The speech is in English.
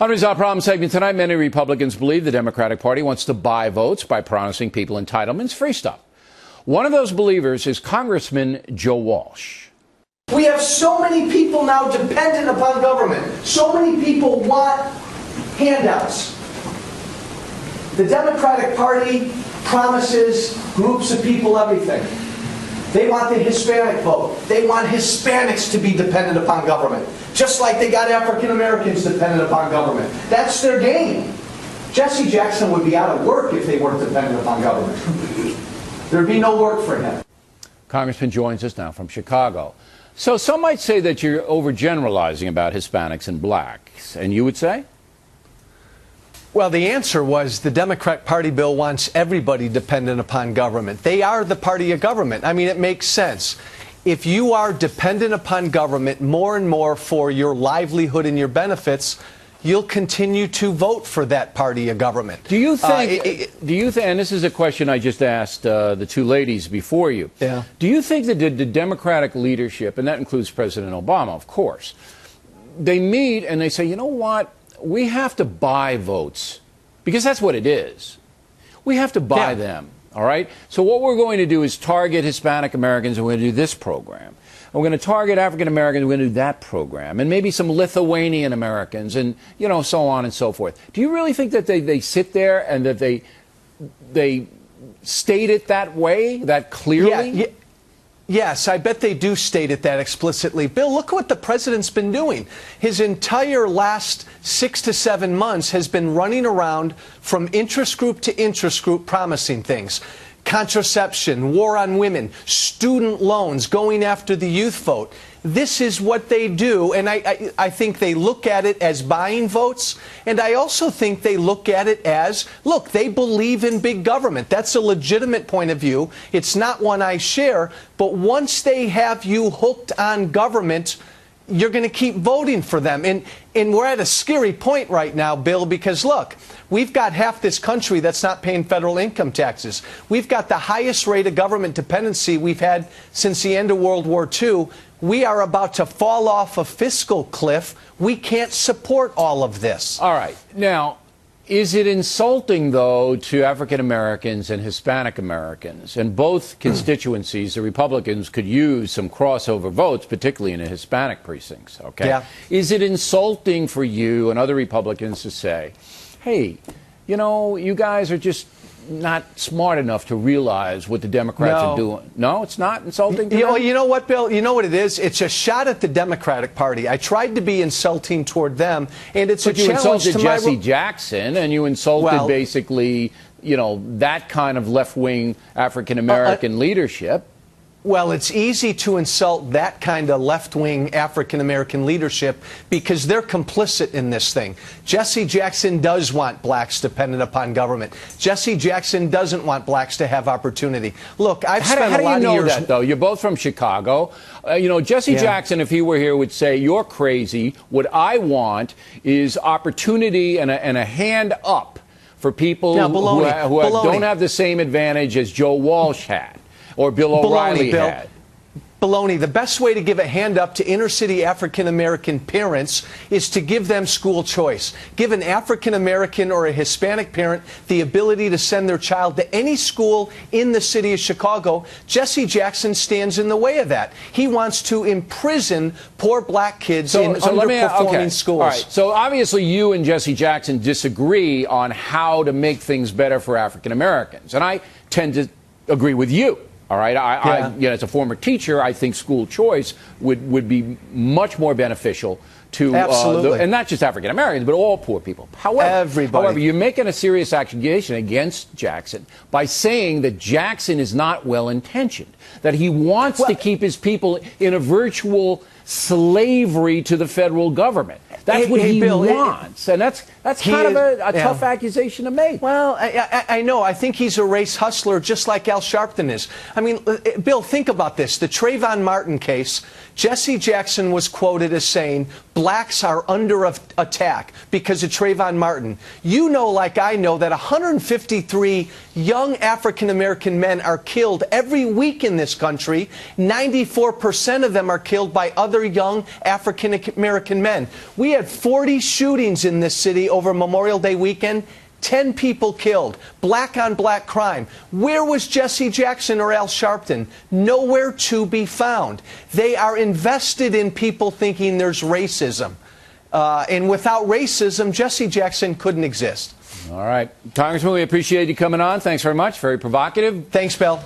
On our Resolve Problem segment tonight, many Republicans believe the Democratic Party wants to buy votes by promising people entitlements, free stuff. One of those believers is Congressman Joe Walsh. We have so many people now dependent upon government. So many people want handouts. The Democratic Party promises groups of people everything. They want the Hispanic vote. They want Hispanics to be dependent upon government, just like they got African Americans dependent upon government. That's their game. Jesse Jackson would be out of work if they weren't dependent upon government. There'd be no work for him. Congressman joins us now from Chicago. So some might say that you're overgeneralizing about Hispanics and blacks, and you would say? Well, the answer was the Democrat Party bill wants everybody dependent upon government. They are the party of government. I mean, it makes sense. If you are dependent upon government more and more for your livelihood and your benefits, you'll continue to vote for that party of government. Do you think, and this is a question I just asked the two ladies before you, do you think that the Democratic leadership, and that includes President Obama, of course, they meet and they say, you know what? We have to buy votes, because that's what it is. We have to buy them, all right? So what we're going to do is target Hispanic Americans, and we're going to do this program. And we're going to target African Americans, and we're going to do that program. And maybe some Lithuanian Americans, and, you know, so on and so forth. Do you really think that they sit there and that they state it that way, that clearly? Yes, I bet they do state it that explicitly. Bill, look what the president's been doing. His entire last 6 to 7 months has been running around from interest group to interest group promising things. Contraception, war on women, student loans, going after the youth vote. This is what they do, and I think they look at it as buying votes, and I also think they look at it as, look, they believe in big government. That's a legitimate point of view. It's not one I share, but once they have you hooked on government, you're going to keep voting for them. And we're at a scary point right now, Bill, because, look, we've got half this country that's not paying federal income taxes. We've got the highest rate of government dependency we've had since the end of World War II. We are about to fall off a fiscal cliff. We can't support all of this. All right. Now, is it insulting, though, to African Americans and Hispanic Americans? In both constituencies, the Republicans could use some crossover votes, particularly in the Hispanic precincts, okay? Yeah. Is it insulting for you and other Republicans to say, hey, you know, you guys are just not smart enough to realize what the Democrats are doing? No, it's not insulting to them? You know what, Bill? You know what it is? It's a shot at the Democratic Party. I tried to be insulting toward them, and it's a challenge to my... But you insulted Jesse Jackson, and you insulted basically, you know, that kind of left-wing African-American leadership. Well, it's easy to insult that kind of left-wing African-American leadership because they're complicit in this thing. Jesse Jackson does want blacks dependent upon government. Jesse Jackson doesn't want blacks to have opportunity. Look, I've spent a lot of years... How do you know that, though? You're both from Chicago. You know, Jesse Jackson, if he were here, would say, you're crazy. What I want is opportunity and a hand up for people who don't have the same advantage as Joe Walsh had. Or Bill O'Reilly had. Baloney. The best way to give a hand up to inner-city African-American parents is to give them school choice. Give an African-American or a Hispanic parent the ability to send their child to any school in the city of Chicago. Jesse Jackson stands in the way of that. He wants to imprison poor black kids in underperforming schools. All right. So obviously you and Jesse Jackson disagree on how to make things better for African-Americans. And I tend to agree with you. All right. You know, as a former teacher, I think school choice would be much more beneficial to and not just African Americans, but all poor people. However, you're making a serious accusation against Jackson by saying that Jackson is not well intentioned, that he wants to keep his people in a virtual slavery to the federal government. That's what he wants, and that's kind of a tough accusation to make. Well, I know. I think he's a race hustler, just like Al Sharpton is. I mean, Bill, think about this. The Trayvon Martin case, Jesse Jackson was quoted as saying, blacks are under attack because of Trayvon Martin. You know, like I know, that 153 young African-American men are killed every week in this country. 94% of them are killed by other young African-American men. We have had 40 shootings in this city over Memorial Day weekend. 10 people killed. Black on black crime. Where was Jesse Jackson or Al Sharpton? Nowhere to be found. They are invested in people thinking there's racism. And without racism, Jesse Jackson couldn't exist. All right. Congressman, we appreciate you coming on. Thanks very much. Very provocative. Thanks, Bill.